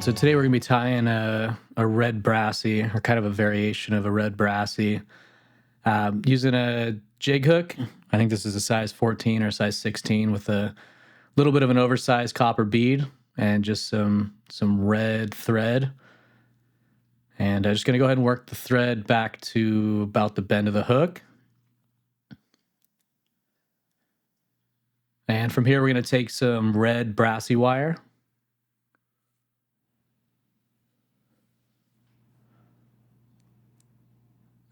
right, so today we're going to be tying a red brassie, or kind of a variation of a red brassie, using a jig hook. I think this is a size 14 or size 16 with a little bit of an oversized copper bead and just some red thread. And I'm just going to go ahead and work the thread back to about the bend of the hook. And from here, we're going to take some red brassie wire.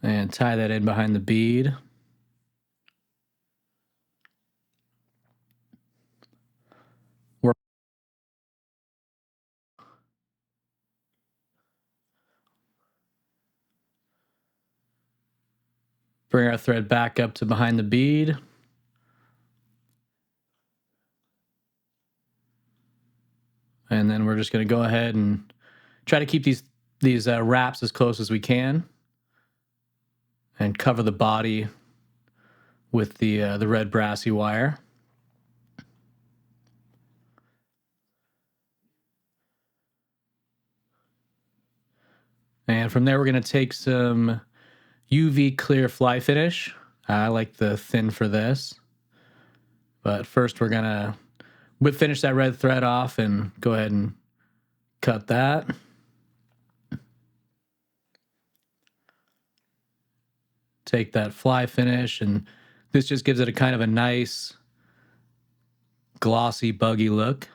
And tie that in behind the bead. Bring our thread back up to behind the bead. And then we're just going to go ahead and try to keep these wraps as close as we can, and cover the body with the red brassie wire. And from there, we're going to take some UV clear fly finish. I like the thin for this. But first, we're going to whip finish that red thread off and go ahead and cut that. Take that fly finish, and this just gives it a kind of a nice glossy buggy look.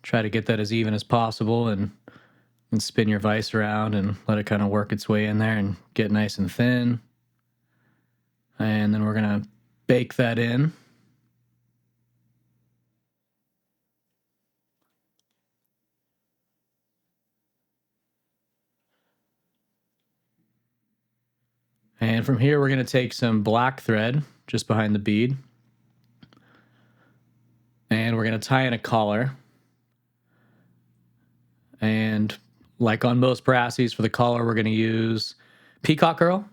Try to get that as even as possible, and spin your vise around and let it kind of work its way in there and get nice and thin. And then we're going to bake that in. And from here, we're going to take some black thread just behind the bead. And we're going to tie in a collar. And like on most brassies, for the collar, we're going to use peacock herl.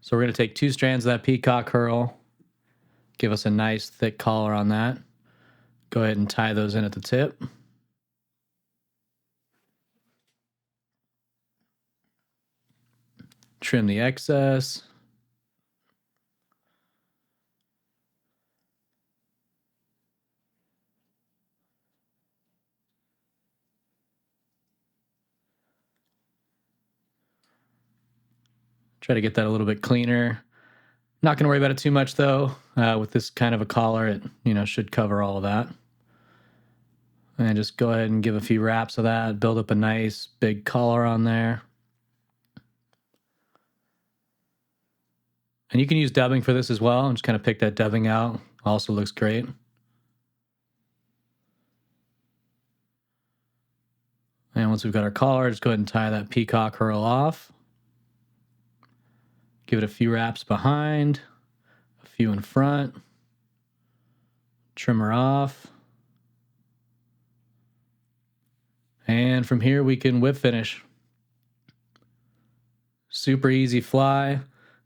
So we're going to take 2 strands of that peacock herl, give us a nice thick collar on that. Go ahead and tie those in at the tip. Trim the excess. Try to get that a little bit cleaner. Not going to worry about it too much, though. With this kind of a collar, it should cover all of that. And just go ahead and give a few wraps of that. Build up a nice big collar on there. And you can use dubbing for this as well, and just kind of pick that dubbing out. Also looks great. And once we've got our collar, just go ahead and tie that peacock herl off. Give it a few wraps behind, a few in front. Trim her off. And from here, we can whip finish. Super easy fly.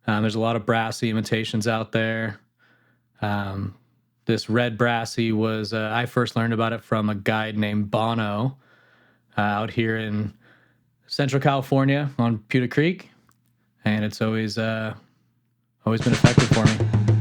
There's a lot of brassie imitations out there. This red brassie was, I first learned about it from a guide named Bono out here in Central California on Pewter Creek. And it's always been effective for me.